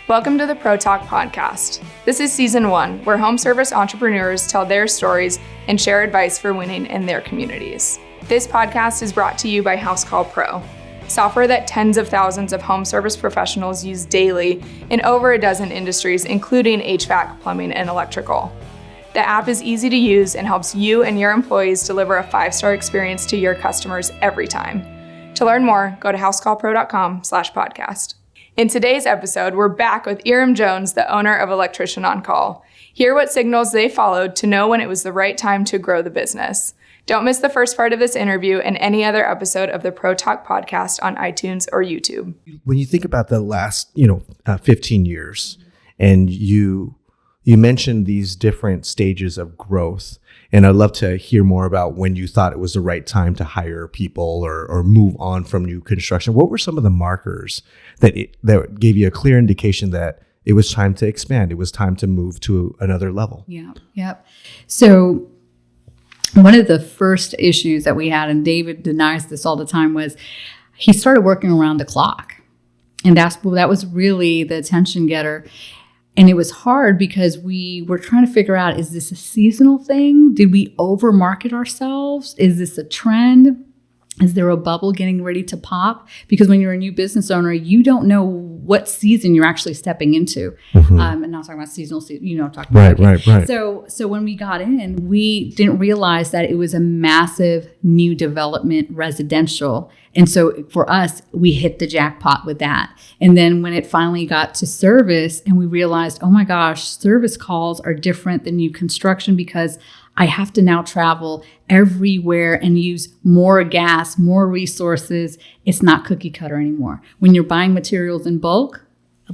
Welcome to the Pro Talk podcast. This is season 1, where home service entrepreneurs tell their stories and share advice for winning in their communities. This podcast is brought to you by Housecall Pro, software that tens of thousands of home service professionals use daily in over a dozen industries, including HVAC, plumbing, and electrical. The app is easy to use and helps you and your employees deliver a 5-star experience to your customers every time. To learn more, go to housecallpro.com/podcast. In today's episode, we're back with Irum Jones, the owner of Electrician on Call. Hear what signals they followed to know when it was the right time to grow the business. Don't miss the first part of this interview and any other episode of the Pro Talk podcast on iTunes or YouTube. When you think about the last, 15 years, and you mentioned these different stages of growth, and I'd love to hear more about when you thought it was the right time to hire people or move on from new construction. What were some of the markers that gave you a clear indication that it was time to expand? It was time to move to another level. Yeah. So one of the first issues that we had, and David denies this all the time, was he started working around the clock. And that was really the attention getter. And it was hard because we were trying to figure out, is this a seasonal thing? Did we overmarket ourselves? Is this a trend? Is there a bubble getting ready to pop? Because when you're a new business owner, you don't know what season you're actually stepping into. Mm-hmm. And not talking about seasonal, talking about. Right. So when we got in, we didn't realize that it was a massive new development residential. And so for us, we hit the jackpot with that. And then when it finally got to service and we realized, oh my gosh, service calls are different than new construction because I have to now travel everywhere and use more gas, more resources. It's not cookie cutter anymore. When you're buying materials in bulk,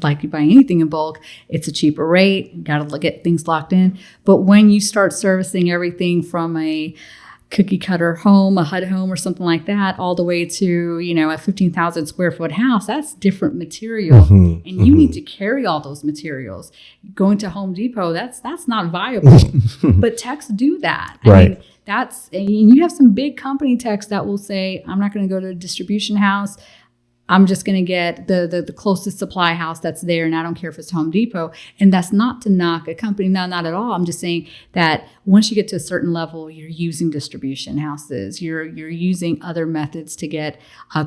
like you buy anything in bulk, it's a cheaper rate. You got to get things locked in. But when you start servicing everything from a cookie cutter home, a HUD home or something like that, all the way to, a 15,000 square foot house, that's different material. And you need to carry all those materials. Going to Home Depot, that's not viable. But techs do that. Right. And you have some big company techs that will say, I'm not going to go to a distribution house. I'm just going to get the closest supply house that's there, and I don't care if it's Home Depot. And that's not to knock a company, no, not at all. I'm just saying that once you get to a certain level, you're using distribution houses. You're using other methods to get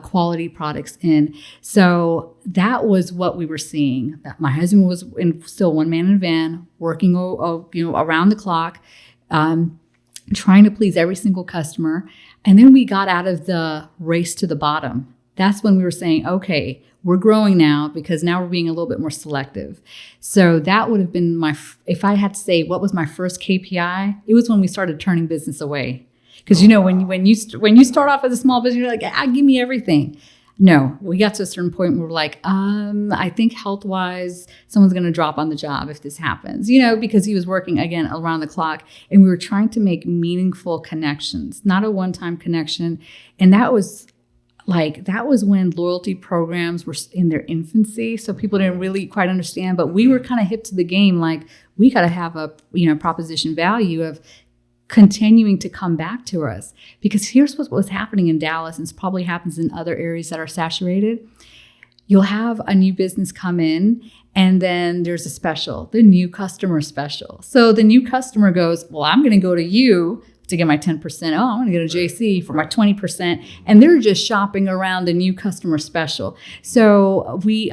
quality products in. So that was what we were seeing. That my husband was still one man in a van, working around the clock, trying to please every single customer. And then we got out of the race to the bottom. That's when we were saying, okay, we're growing now because now we're being a little bit more selective. So that would have been if I had to say what was my first KPI, it was when we started turning business away. Because when you start off as a small business, you're like, give me everything. No, we got to a certain point where we're like, I think health-wise, someone's going to drop on the job if this happens, because he was working, again, around the clock. And we were trying to make meaningful connections, not a one-time connection. And that was when loyalty programs were in their infancy. So people didn't really quite understand, but we were kind of hip to the game. Like, we got to have a, proposition value of continuing to come back to us. Because here's what was happening in Dallas, and it probably happens in other areas that are saturated. You'll have a new business come in, and then there's a special, the new customer special. So the new customer goes, well, I'm going to go to you to get my 10%. Oh, I'm going to go to JC for my 20%. And they're just shopping around the new customer special. So we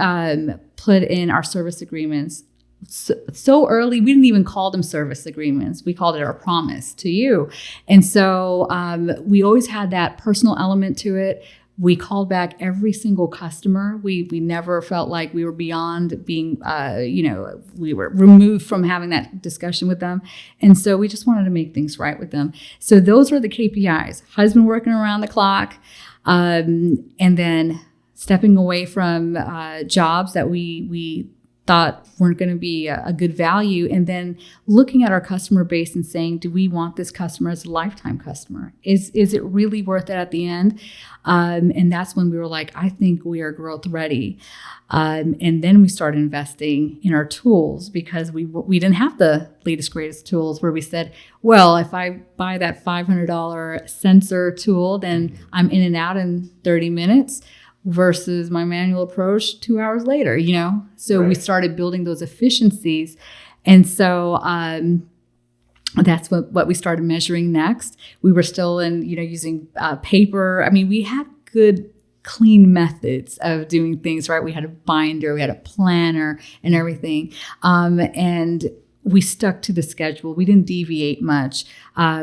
put in our service agreements so early. We didn't even call them service agreements. We called it our promise to you. And so we always had that personal element to it. We called back every single customer. We never felt like we were beyond being, we were removed from having that discussion with them. And so we just wanted to make things right with them. So those are the KPIs. Husband working around the clock, and then stepping away from jobs that we thought weren't going to be a good value, and then looking at our customer base and saying, do we want this customer as a lifetime customer? Is it really worth it at the end? And that's when we were like, I think we are growth ready. And then we started investing in our tools because we didn't have the latest, greatest tools, where we said, well, if I buy that $500 sensor tool, then I'm in and out in 30 minutes. versus my manual approach 2 hours later, So we started building those efficiencies. And so that's what we started measuring next. We were still using paper. I mean, we had good, clean methods of doing things, right? We had a binder, we had a planner and everything. And we stuck to the schedule. We didn't deviate much.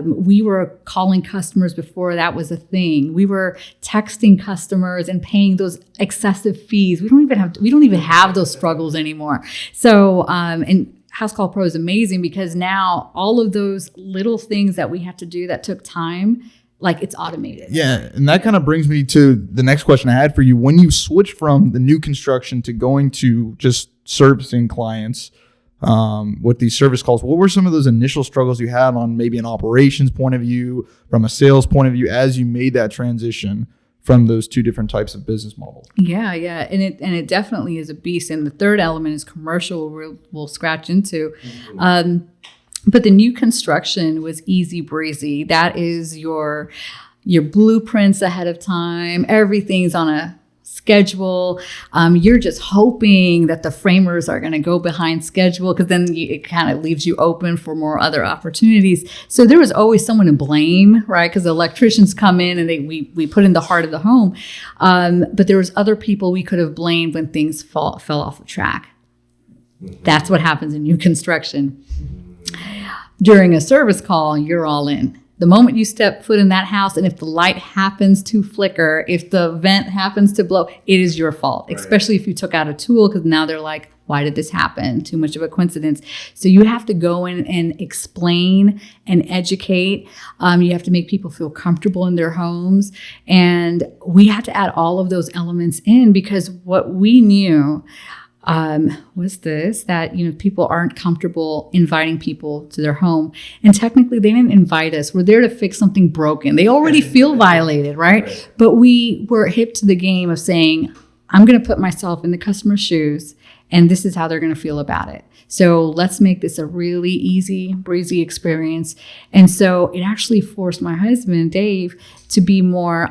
We were calling customers before that was a thing. We were texting customers and paying those excessive fees. We don't even have those struggles anymore. So, and House Call Pro is amazing because now all of those little things that we had to do that took time, like it's automated. Yeah. And that kind of brings me to the next question I had for you. When you switched from the new construction to going to just servicing clients with these service calls, what were some of those initial struggles you had on maybe an operations point of view, from a sales point of view, as you made that transition from those two different types of business models? Yeah. And it definitely is a beast. And the third element is commercial, we'll scratch into. But the new construction was easy breezy. That is your blueprints ahead of time. Everything's on a schedule. You're just hoping that the framers are going to go behind schedule, because then it kind of leaves you open for more other opportunities. So there was always someone to blame, right? Because the electricians come in and we put in the heart of the home. But there was other people we could have blamed when things fell off the track. That's what happens in new construction. During a service call, you're all in. The moment you step foot in that house, and if the light happens to flicker, if the vent happens to blow, it is your fault, right. Especially if you took out a tool, because now they're like, why did this happen? Too much of a coincidence. So you have to go in and explain and educate. You have to make people feel comfortable in their homes. And we had to add all of those elements in, because what we knew was that people aren't comfortable inviting people to their home, and technically they didn't invite us. We're there to fix something broken. They already feel violated, right? But we were hip to the game of saying, I'm going to put myself in the customer's shoes, and this is how they're going to feel about it. So let's make this a really easy, breezy experience. And so it actually forced my husband, Dave, to be more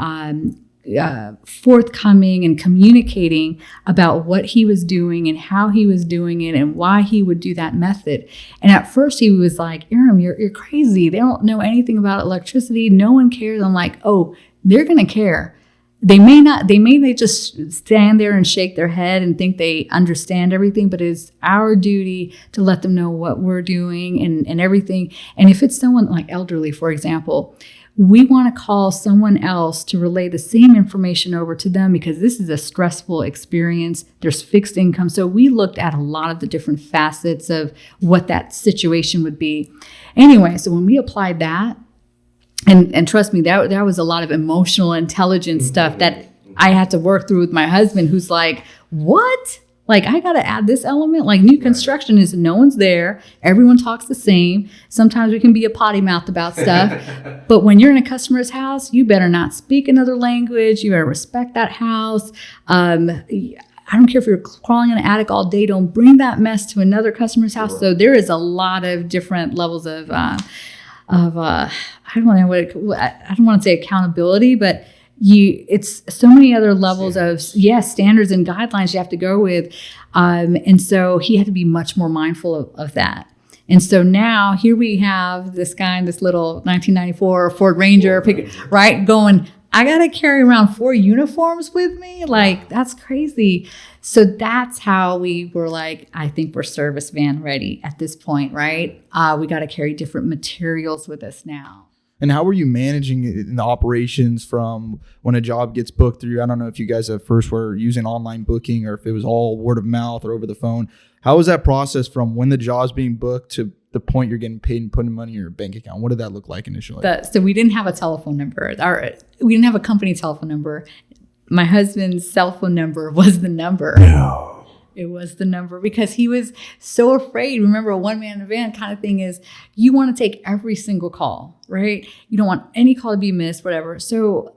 forthcoming and communicating about what he was doing and how he was doing it and why he would do that method. And at first he was like, Irum, you're crazy. They don't know anything about electricity. No one cares. I'm like, oh, they're going to care. They may just stand there and shake their head and think they understand everything, but it's our duty to let them know what we're doing and everything. And if it's someone like elderly, for example, we want to call someone else to relay the same information over to them, because this is a stressful experience. There's fixed income. So we looked at a lot of the different facets of what that situation would be. Anyway, so when we applied that, and trust me, that was a lot of emotional intelligence stuff that I had to work through with my husband, who's like, what? Like, I got to add this element. Like, new construction is no one's there. Everyone talks the same. Sometimes we can be a potty mouth about stuff. But when you're in a customer's house, you better not speak another language. You better respect that house. I don't care if you're crawling in an attic all day. Don't bring that mess to another customer's house. Right. So there is a lot of different levels of I don't want to say accountability, but it's so many other levels of standards and guidelines you have to go with. And so he had to be much more mindful of that. And so now here we have this guy in this little 1994 Ford Ranger, right? Going, I got to carry around 4 uniforms with me. Like, that's crazy. So that's how we were like, I think we're service van ready at this point, right? We got to carry different materials with us now. And how were you managing it in the operations from when a job gets booked through? I don't know if you guys at first were using online booking or if it was all word of mouth or over the phone. How was that process from when the job's being booked to the point you're getting paid and putting money in your bank account? What did that look like initially? So we didn't have a telephone number. We didn't have a company telephone number. My husband's cell phone number was the number. No. It was the number because he was so afraid. Remember, a one-man van kind of thing is you want to take every single call, right? You don't want any call to be missed, whatever. So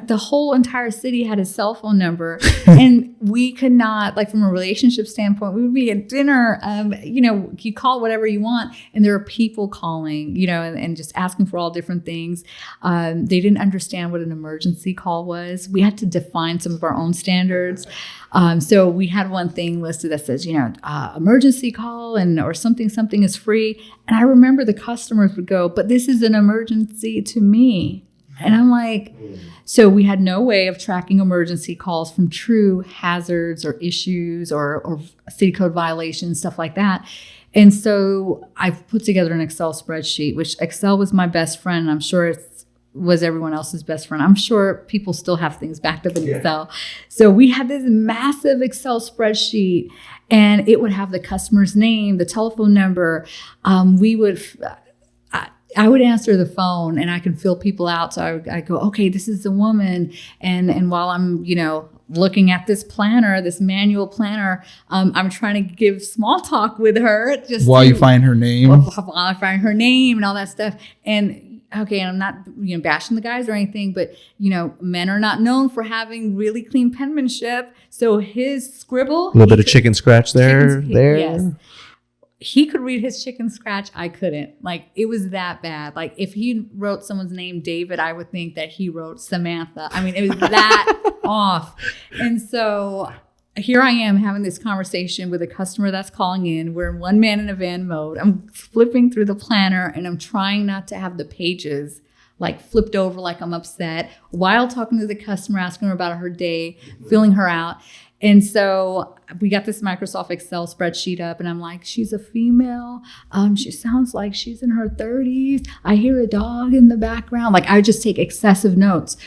the whole entire city had his cell phone number, and we could not, like, from a relationship standpoint, we would be at dinner, you call whatever you want, and there are people calling, and just asking for all different things. They didn't understand what an emergency call was. We had to define some of our own standards. So we had one thing listed that says, emergency call or something is free. And I remember the customers would go, but this is an emergency to me. And I'm like, so we had no way of tracking emergency calls from true hazards or issues or city code violations, stuff like that. And so I've put together an Excel spreadsheet, which Excel was my best friend. And I'm sure it was everyone else's best friend. I'm sure people still have things backed up in Excel. So we had this massive Excel spreadsheet, and it would have the customer's name, the telephone number. I would answer the phone, and I can fill people out. So I go, okay, this is the woman. And while I'm, looking at this planner, this manual planner, I'm trying to give small talk with her. Just while you find her name. While I find her name and all that stuff. And okay, and I'm not, bashing the guys or anything, but, men are not known for having really clean penmanship. So his scribble. A little bit of chicken scratch there. Yes. He could read his chicken scratch. I couldn't. Like, it was that bad. Like, if he wrote someone's name David, I would think that he wrote Samantha. I mean, it was that off. And so here I am having this conversation with a customer that's calling in. We're in one man in a van mode. I'm flipping through the planner, and I'm trying not to have the pages like flipped over like I'm upset while talking to the customer, asking her about her day, filling her out. And so we got this Microsoft Excel spreadsheet up, and I'm like, she's a female. She sounds like she's in her 30s. I hear a dog in the background. Like, I would just take excessive notes.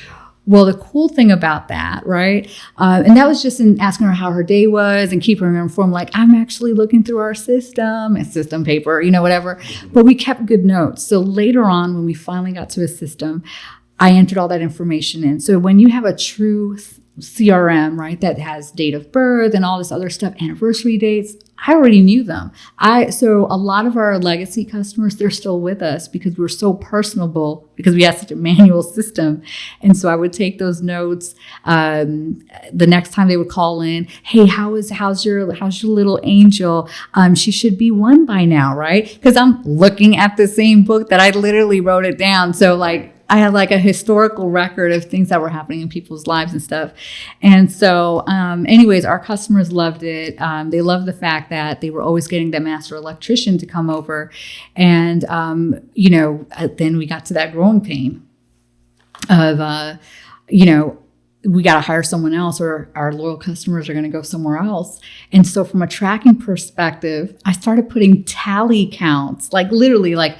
Well, the cool thing about that, right? And that was just in asking her how her day was and keeping her informed. Like, I'm actually looking through our system and system paper, whatever. But we kept good notes. So later on, when we finally got to a system, I entered all that information in. So when you have a true CRM, right, that has date of birth and all this other stuff, anniversary dates, I already knew them. So a lot of our legacy customers, they're still with us because we're so personable, because we have such a manual system. And so I would take those notes. The next time they would call in, hey, how's your little angel? She should be 1 by now, right? Because I'm looking at the same book that I literally wrote it down. So like, I had like a historical record of things that were happening in people's lives and stuff. And so anyways, our customers loved it. They loved the fact that they were always getting the master electrician to come over. And, then we got to that growing pain of, we got to hire someone else, or our loyal customers are going to go somewhere else. And so from a tracking perspective, I started putting tally counts, like literally like,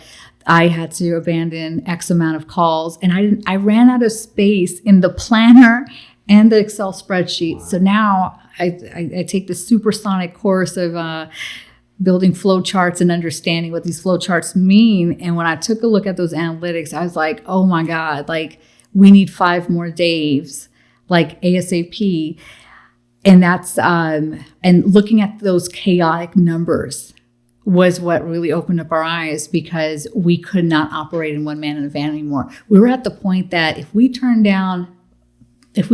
I had to abandon X amount of calls, and I ran out of space in the planner and the Excel spreadsheet. So now I take the supersonic course of building flow charts and understanding what these flow charts mean. And when I took a look at those analytics, I was like, oh my God, like we need 5 more Daves, like ASAP. And that's, and looking at those chaotic numbers was what really opened up our eyes, because we could not operate in one man in a van anymore. We were at the point that if we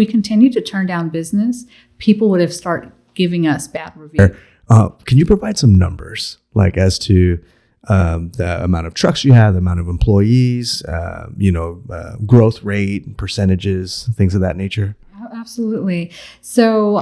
continued to turn down business, people would have started giving us bad reviews. Can you provide some numbers, like as to the amount of trucks you have, the amount of employees, growth rate, percentages, things of that nature? Absolutely. So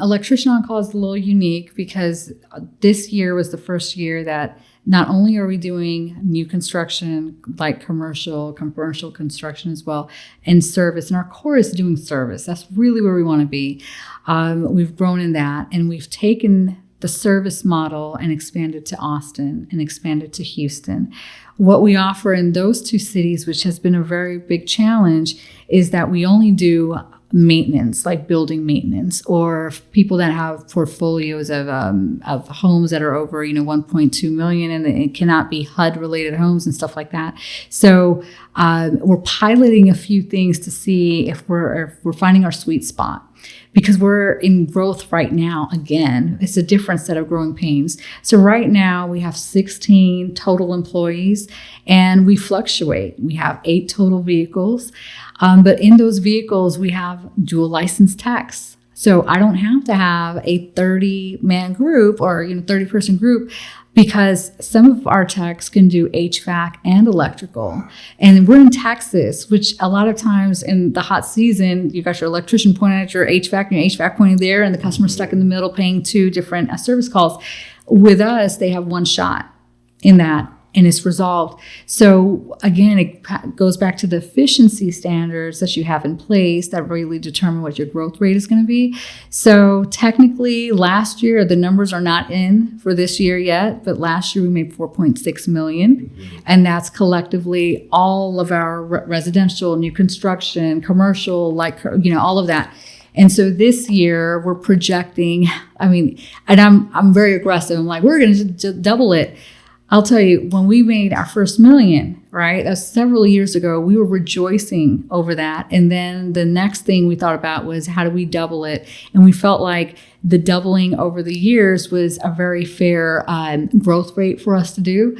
Electrician On Call is a little unique because this year was the first year that not only are we doing new construction, like commercial construction as well, and service, and our core is doing service. That's really where we want to be. We've grown in that, and we've taken the service model and expanded to Austin and expanded to Houston. What we offer in those 2 cities, which has been a very big challenge, is that we only do maintenance, like building maintenance, or people that have portfolios of homes that are over 1.2 million, and it cannot be HUD related homes and stuff like that. So we're piloting a few things to see if we're finding our sweet spot. because we're in growth right now. Again, it's a different set of growing pains. So right now we have 16 total employees, and we fluctuate. We have 8 total vehicles, but in those vehicles we have dual license techs. So I don't have to have a 30-man group or 30-person group, because some of our techs can do HVAC and electrical. And we're in Texas, which a lot of times in the hot season, you got your electrician pointing at your HVAC and your HVAC pointing there, and the customer's stuck in the middle paying 2 different service calls. With us, they have one shot in that, and it's resolved. So again, it goes back to the efficiency standards that you have in place that really determine what your growth rate is going to be. So technically last year, the numbers are not in for this year yet, but last year we made 4.6 million. And that's collectively all of our residential, new construction, commercial, all of that. And so this year we're projecting, and I'm very aggressive. I'm like, we're going to just double it. I'll tell you, when we made our first million, right, that's several years ago, we were rejoicing over that. And then the next thing we thought about was, how do we double it? And we felt like the doubling over the years was a very fair growth rate for us to do.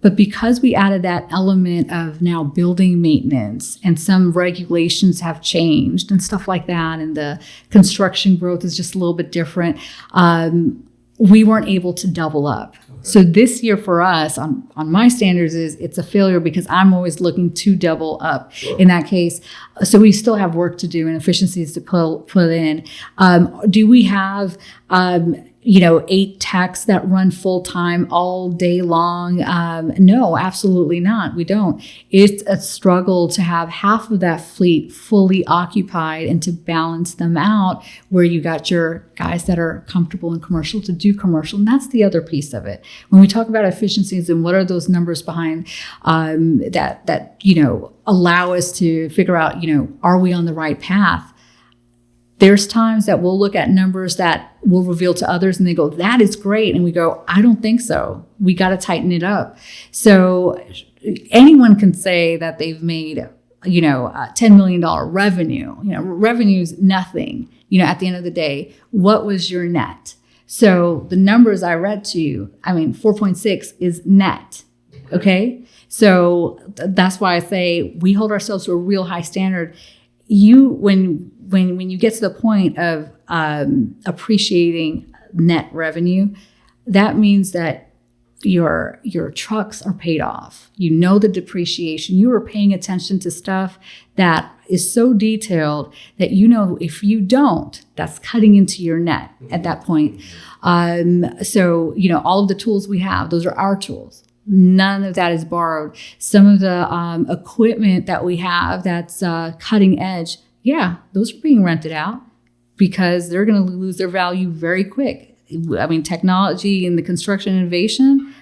But because we added that element of now building maintenance, and some regulations have changed and stuff like that, and the construction growth is just a little bit different, we weren't able to double up. So this year for us, on my standards, it's a failure, because I'm always looking to double up in that case. So we still have work to do and efficiencies to put in. Do we have 8 techs that run full time all day long? No, absolutely not. We don't. It's a struggle to have half of that fleet fully occupied and to balance them out, where you got your guys that are comfortable in commercial to do commercial. And that's the other piece of it. When we talk about efficiencies and what are those numbers behind that allow us to figure out, are we on the right path? There's times that we'll look at numbers that we'll reveal to others and they go, that is great. And we go, I don't think so. We got to tighten it up. So anyone can say that they've made, $10 million revenue. Revenue is nothing. At the end of the day, what was your net? So the numbers I read to you, 4.6 is net. Okay. So that's why I say we hold ourselves to a real high standard. When you get to the point of appreciating net revenue, that means that your trucks are paid off. The depreciation. You are paying attention to stuff that is so detailed that if you don't, that's cutting into your net at that point. So all of the tools we have, those are our tools. None of that is borrowed. Some of the equipment that we have that's cutting edge, those are being rented out, because they're going to lose their value very quick. Technology and the construction innovation,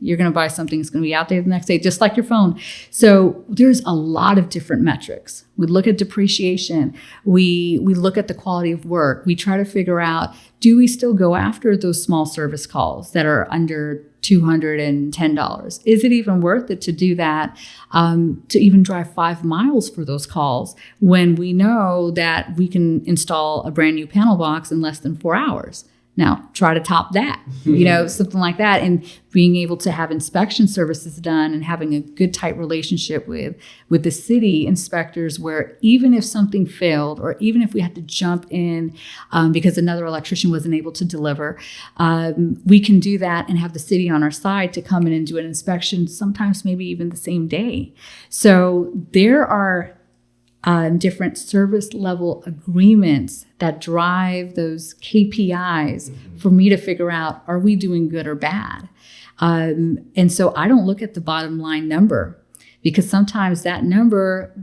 you're going to buy something that's going to be out there the next day, just like your phone. So there's a lot of different metrics. We look at depreciation. We look at the quality of work. We try to figure out, do we still go after those small service calls that are under $210? Is it even worth it to do that, to even drive 5 miles for those calls, when we know that we can install a brand new panel box in less than 4 hours? Now, try to top that, something like that. And being able to have inspection services done and having a good, tight relationship with the city inspectors, where even if something failed, or even if we had to jump in because another electrician wasn't able to deliver, we can do that and have the city on our side to come in and do an inspection, sometimes maybe even the same day. So there are different service level agreements that drive those KPIs for me to figure out, are we doing good or bad? And so I don't look at the bottom line number, because sometimes that number,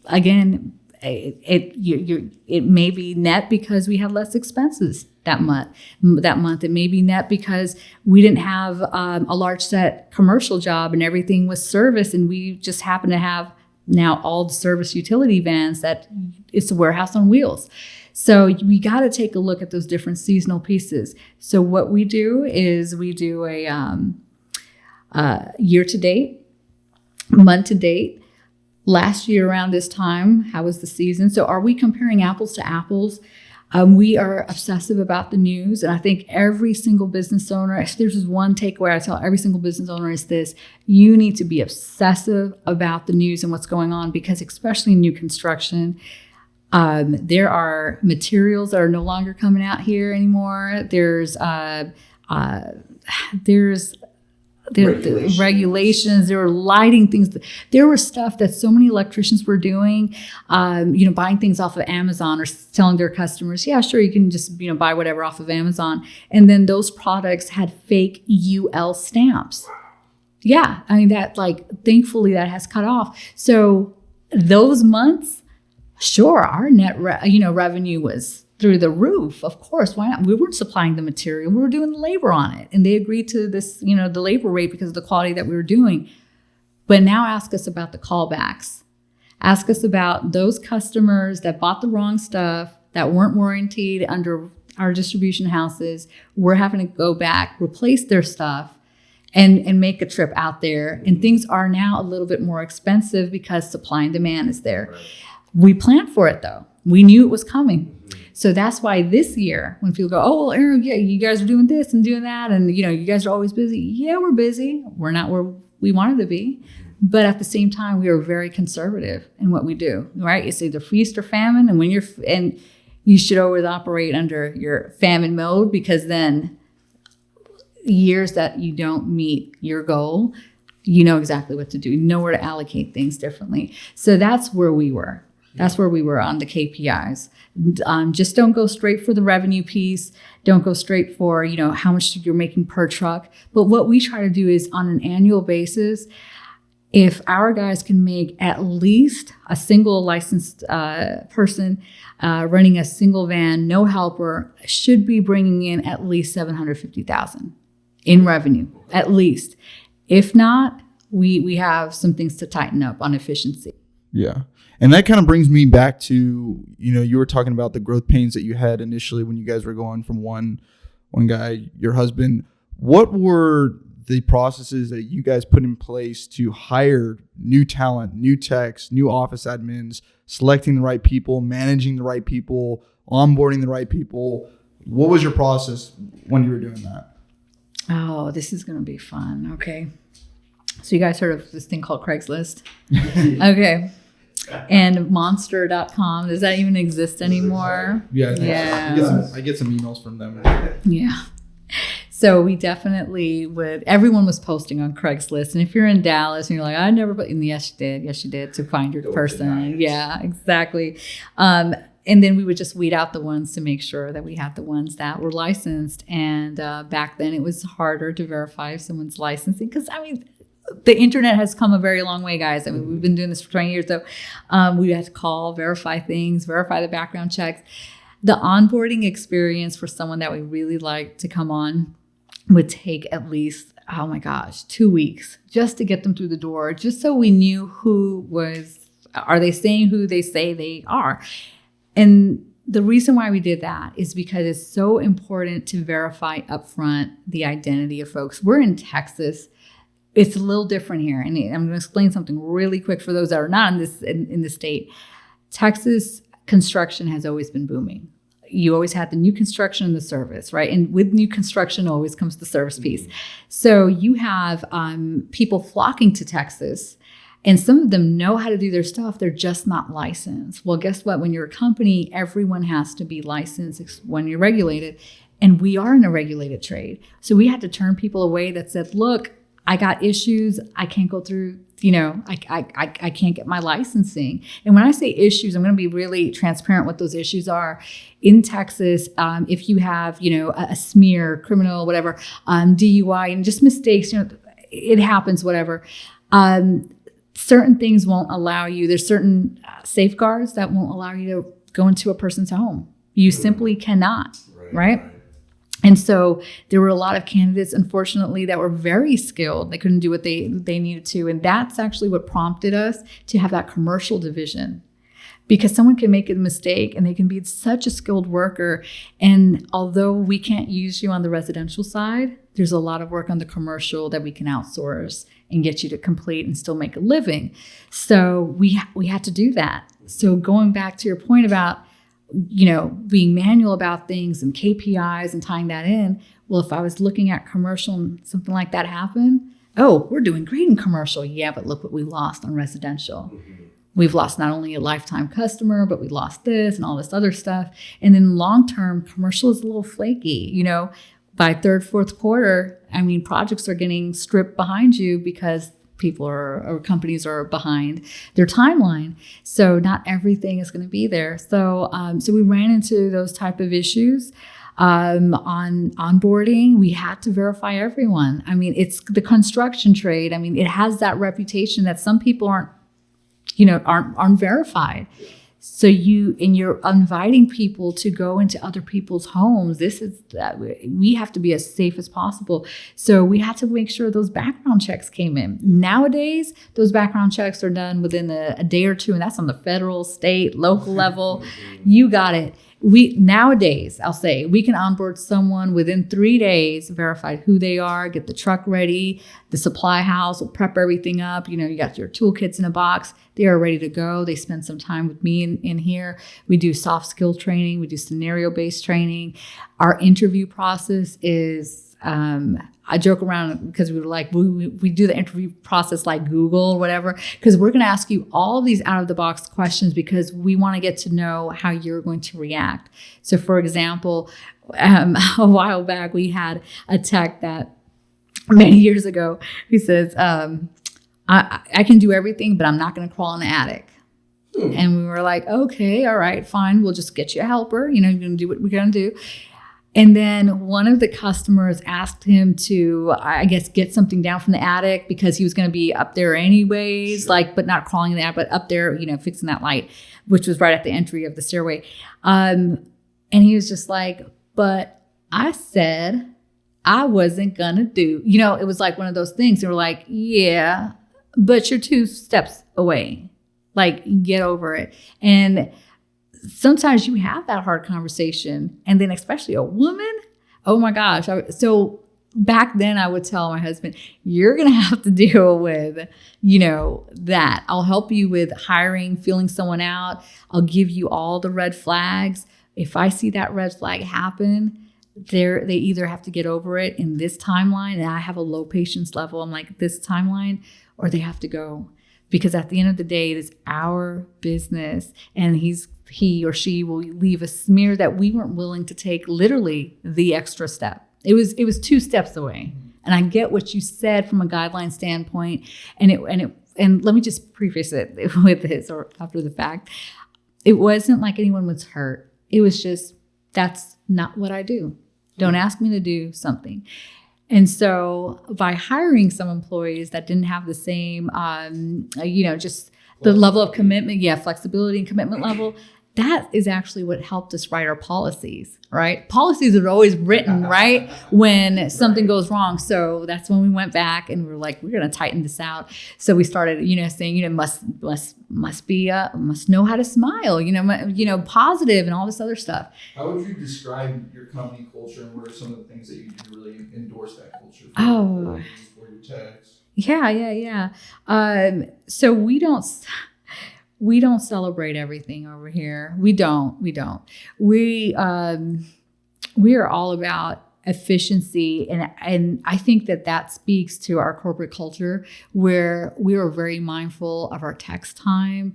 again, it may be net because we had less expenses that month. It may be net because we didn't have a large set commercial job and everything was service, and we just happen to have now all the service utility vans that it's a warehouse on wheels. So we got to take a look at those different seasonal pieces. So what we do is we do a year to date, month to date. Last year around this time, how was the season? So are we comparing apples to apples? We are obsessive about the news. And I think every single business owner, if there's just one takeaway I tell every single business owner is this: you need to be obsessive about the news and what's going on, because especially in new construction, there are materials that are no longer coming out here anymore. There's regulations, there were lighting things. There was stuff that so many electricians were doing, buying things off of Amazon or telling their customers, yeah, sure, you can just, buy whatever off of Amazon. And then those products had fake UL stamps. Yeah, I mean, that thankfully that has cut off. So those months, sure, our net revenue was through the roof. Of course, why not? We weren't supplying the material, we were doing the labor on it, and they agreed to this, the labor rate because of the quality that we were doing. But now ask us about the callbacks. Ask us about those customers that bought the wrong stuff, that weren't warranted under our distribution houses. We're having to go back, replace their stuff, and make a trip out there. And things are now a little bit more expensive because supply and demand is there. Right. We planned for it though. We knew it was coming. So that's why this year, when people go, oh, well, Irum, yeah, you guys are doing this and doing that, and you guys are always busy. Yeah, we're busy. We're not where we wanted to be. But at the same time, we are very conservative in what we do, right? It's either feast or famine. And you should always operate under your famine mode, because then years that you don't meet your goal, you know exactly what to do. You know where to allocate things differently. So that's where we were. That's where we were on the KPIs. Just don't go straight for the revenue piece. Don't go straight for, how much you're making per truck. But what we try to do is on an annual basis, if our guys can make at least a single licensed person running a single van, no helper, should be bringing in at least $750,000 in revenue, at least. If not, we have some things to tighten up on efficiency. Yeah. And that kind of brings me back to, you were talking about the growth pains that you had initially when you guys were going from one guy, your husband. What were the processes that you guys put in place to hire new talent, new techs, new office admins, selecting the right people, managing the right people, onboarding the right people? What was your process when you were doing that? Oh, this is going to be fun. Okay. So you guys heard of this thing called Craigslist? Okay. And monster.com, does that even exist anymore? Yeah. I get some emails from them. Yeah. So we definitely everyone was posting on Craigslist. And if you're in Dallas and you're like, I never put, and yes, you did to find your person. Yeah, exactly. And then we would just weed out the ones to make sure that we had the ones that were licensed. And back then it was harder to verify if someone's licensing, because the internet has come a very long way, guys. We've been doing this for 20 years. So we had to call, verify things, verify the background checks. The onboarding experience for someone that we really like to come on would take at least, 2 weeks just to get them through the door, just so we knew are they saying who they say they are? And the reason why we did that is because it's so important to verify upfront the identity of folks. We're in Texas. It's a little different here. And I'm going to explain something really quick for those that are not in the state. Texas construction has always been booming. You always had the new construction and the service, right? And with new construction always comes the service piece. So you have people flocking to Texas, and some of them know how to do their stuff. They're just not licensed. Well, guess what? When you're a company, everyone has to be licensed when you're regulated. And we are in a regulated trade. So we had to turn people away that said, look, I got issues. I can't go through, I can't get my licensing. And when I say issues, I'm going to be really transparent what those issues are. In Texas, if you have, a smear, criminal, whatever, DUI, and just mistakes, it happens, whatever. Certain things won't allow you. There's certain safeguards that won't allow you to go into a person's home. You simply cannot, right? And so there were a lot of candidates, unfortunately, that were very skilled. They couldn't do what they needed to. And that's actually what prompted us to have that commercial division. Because someone can make a mistake and they can be such a skilled worker. And although we can't use you on the residential side, there's a lot of work on the commercial that we can outsource and get you to complete and still make a living. So we had to do that. So going back to your point about being manual about things and KPIs and tying that in. Well, if I was looking at commercial and something like that happened, oh, we're doing great in commercial. Yeah, but look what we lost on residential. We've lost not only a lifetime customer, but we lost this and all this other stuff. And then long term, commercial is a little flaky. By third, fourth quarter, projects are getting stripped behind you because people or companies are behind their timeline. So not everything is going to be there. So we ran into those type of issues. On onboarding, we had to verify everyone. It's the construction trade. It has that reputation that some people aren't verified. So you're inviting people to go into other people's homes. We have to be as safe as possible. So we had to make sure those background checks came in. Nowadays, those background checks are done within a day or two, and that's on the federal, state, local level. You got it. Nowadays, I'll say, we can onboard someone within 3 days, verify who they are, get the truck ready, the supply house will prep everything up. You got your toolkits in a box. They are ready to go. They spend some time with me in here. We do soft skill training. We do scenario-based training. Our interview process is, I joke around because we do the interview process like Google or whatever, because we're going to ask you all these out of the box questions because we want to get to know how you're going to react. So for example, a while back, we had a tech that many years ago, he says, I can do everything, but I'm not going to crawl in the attic. And we were like, okay, all right, fine. We'll just get you a helper. You're going to do what we're going to do. And then one of the customers asked him to, I guess, get something down from the attic because he was going to be up there anyways, but not crawling in the attic, but up there, fixing that light, which was right at the entry of the stairway. And he was just like, but I said I wasn't going to do, it was like one of those things. They were like, yeah, but you're 2 steps away. Get over it. And sometimes you have that hard conversation, and then especially a woman, oh my gosh. So back then I would tell my husband, you're going to have to deal with, that. I'll help you with hiring, feeling someone out. I'll give you all the red flags. If I see that red flag happen, they either have to get over it in this timeline, and I have a low patience level. I'm like, this timeline, or they have to go. Because at the end of the day, it is our business, and he or she will leave a smear that we weren't willing to take literally the extra step. It was 2 steps away. And I get what you said from a guideline standpoint. And let me just preface it with this, or after the fact. It wasn't like anyone was hurt. It was just, that's not what I do. Don't ask me to do something. And so by hiring some employees that didn't have the same, just the level of commitment, flexibility and commitment level, that is actually what helped us write our policies, right? Policies are always written, right, when something goes wrong. So that's when we went back and we're like, we're going to tighten this out. So we started, saying, must know how to smile, positive and all this other stuff. How would you describe your company culture, and what are some of the things that you do to really endorse that culture for your techs? Yeah. So we don't celebrate everything over here. We don't. We are all about efficiency, and I think that speaks to our corporate culture, where we are very mindful of our tech's time.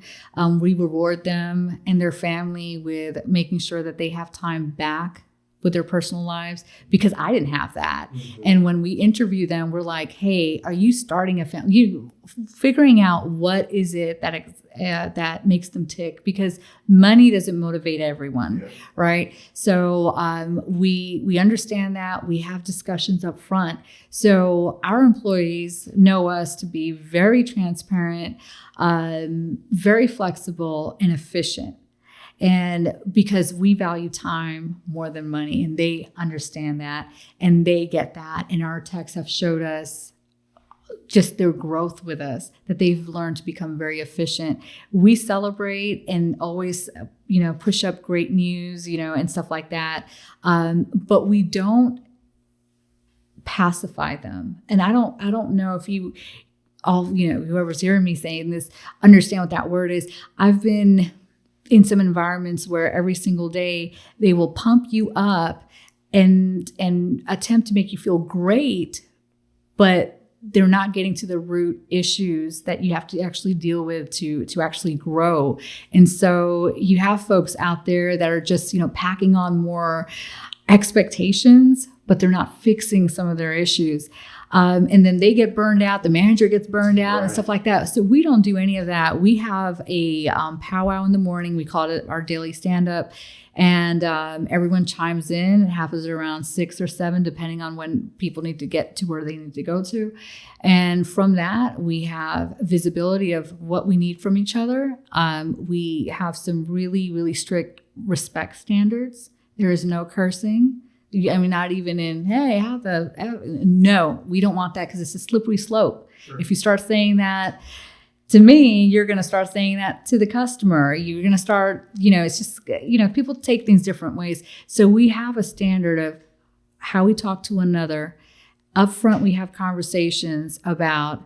We reward them and their family with making sure that they have time back with their personal lives, because I didn't have that. Mm-hmm. And when we interview them, we're like, hey, are you starting a family? You figuring out what is it that makes them tick, because money doesn't motivate everyone, right? So we understand that. We have discussions up front. So our employees know us to be very transparent, very flexible, and efficient. And because we value time more than money, and they understand that, and they get that. And our techs have showed us just their growth with us, that they've learned to become very efficient. We celebrate and always, push up great news, and stuff like that. But we don't pacify them. And I don't know if you all, whoever's hearing me saying this, understand what that word is. I've been in some environments where every single day they will pump you up and attempt to make you feel great, but they're not getting to the root issues that you have to actually deal with to actually grow. And so you have folks out there that are just, packing on more expectations, but they're not fixing some of their issues. And then they get burned out, the manager gets burned out and stuff like that. So we don't do any of that. We have a powwow in the morning. We call it our daily stand-up. And everyone chimes in. It happens around 6 or 7, depending on when people need to get to where they need to go to. And from that, we have visibility of what we need from each other. We have some really, really strict respect standards. There is no cursing. I mean, not even in, hey, no, we don't want that because it's a slippery slope. Sure. If you start saying that to me, you're going to start saying that to the customer. You're going to start, it's just, people take things different ways. So we have a standard of how we talk to one another. Up front, we have conversations about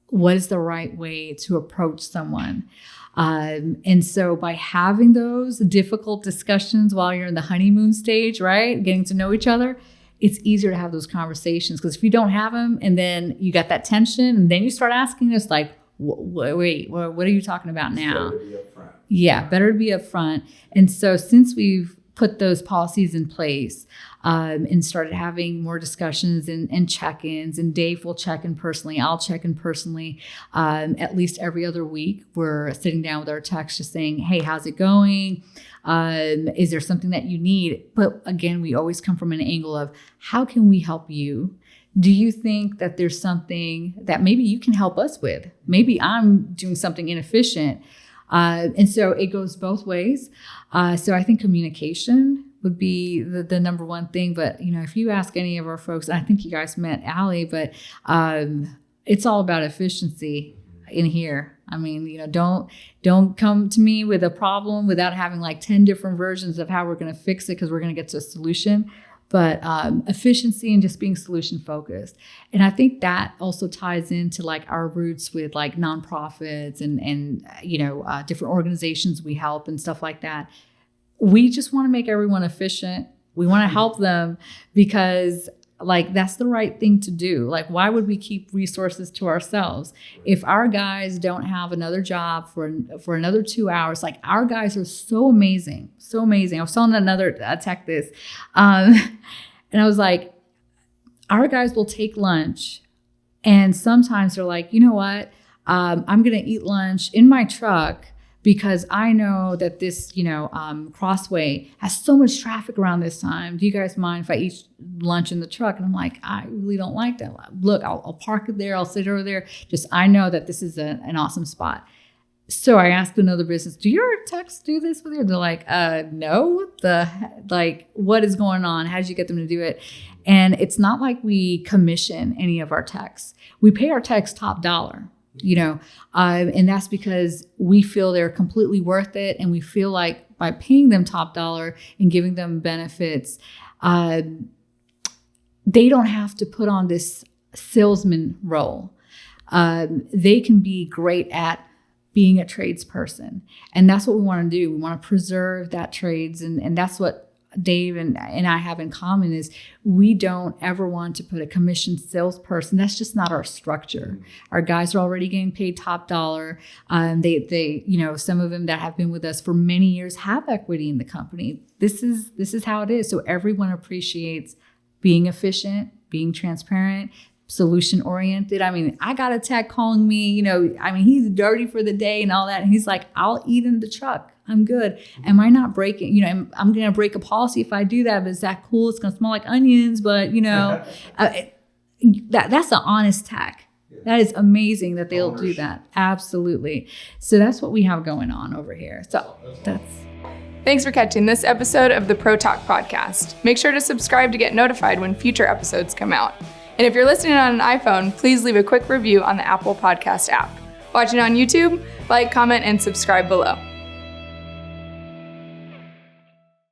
what is the right way to approach someone. And so by having those difficult discussions while you're in the honeymoon stage, right, getting to know each other, it's easier to have those conversations. Because if you don't have them and then you got that tension and then you start asking us like, wait, what are you talking about now? Better to be upfront. Yeah, better to be upfront. And so since we've put those policies in place and started having more discussions and check-ins, and Dave will check in personally, I'll check in personally, at least every other week, we're sitting down with our techs just saying, hey, how's it going? Is there something that you need? But again, we always come from an angle of how can we help you? Do you think that there's something that maybe you can help us with? Maybe I'm doing something inefficient. And so it goes both ways. So I think communication would be the number one thing. But, if you ask any of our folks, and I think you guys met Allie, but it's all about efficiency in here. I mean, don't come to me with a problem without having like 10 different versions of how we're going to fix it because we're going to get to a solution. But efficiency and just being solution focused. And I think that also ties into like our roots with like nonprofits and different organizations we help and stuff like that. We just want to make everyone efficient. We want to help them because like that's the right thing to do. Like, why would we keep resources to ourselves? If our guys don't have another job for another 2 hours, like our guys are so amazing, so amazing. I was telling another tech this, and I was like, our guys will take lunch, and sometimes they're like, you know what? I'm gonna eat lunch in my truck because I know that this, crossway has so much traffic around this time. Do you guys mind if I eat lunch in the truck? And I'm like, I really don't like that. Look, I'll park it there. I'll sit over there. Just, I know that this is an awesome spot. So I asked another business, do your techs do this with you? They're like, no. What is going on? How did you get them to do it? And it's not like we commission any of our techs. We pay our techs top dollar. And that's because we feel they're completely worth it. And we feel like by paying them top dollar and giving them benefits, they don't have to put on this salesman role. They can be great at being a tradesperson. And that's what we want to do. We want to preserve that trades. And that's what Dave and I have in common is we don't ever want to put a commissioned salesperson. That's just not our structure. Our guys are already getting paid top dollar. They some of them that have been with us for many years have equity in the company. This is how it is. So everyone appreciates being efficient, being transparent, solution oriented. I mean, I got a tech calling me, he's dirty for the day and all that. And he's like, I'll eat in the truck. I'm good. Am I not breaking, I'm going to break a policy if I do that, but is that cool? It's going to smell like onions, but that's an honest tech. That is amazing that they'll do that. Absolutely. So that's what we have going on over here. So Thanks for catching this episode of the Pro Talk podcast. Make sure to subscribe to get notified when future episodes come out. And if you're listening on an iPhone, please leave a quick review on the Apple Podcast app. Watching on YouTube, like, comment, and subscribe below.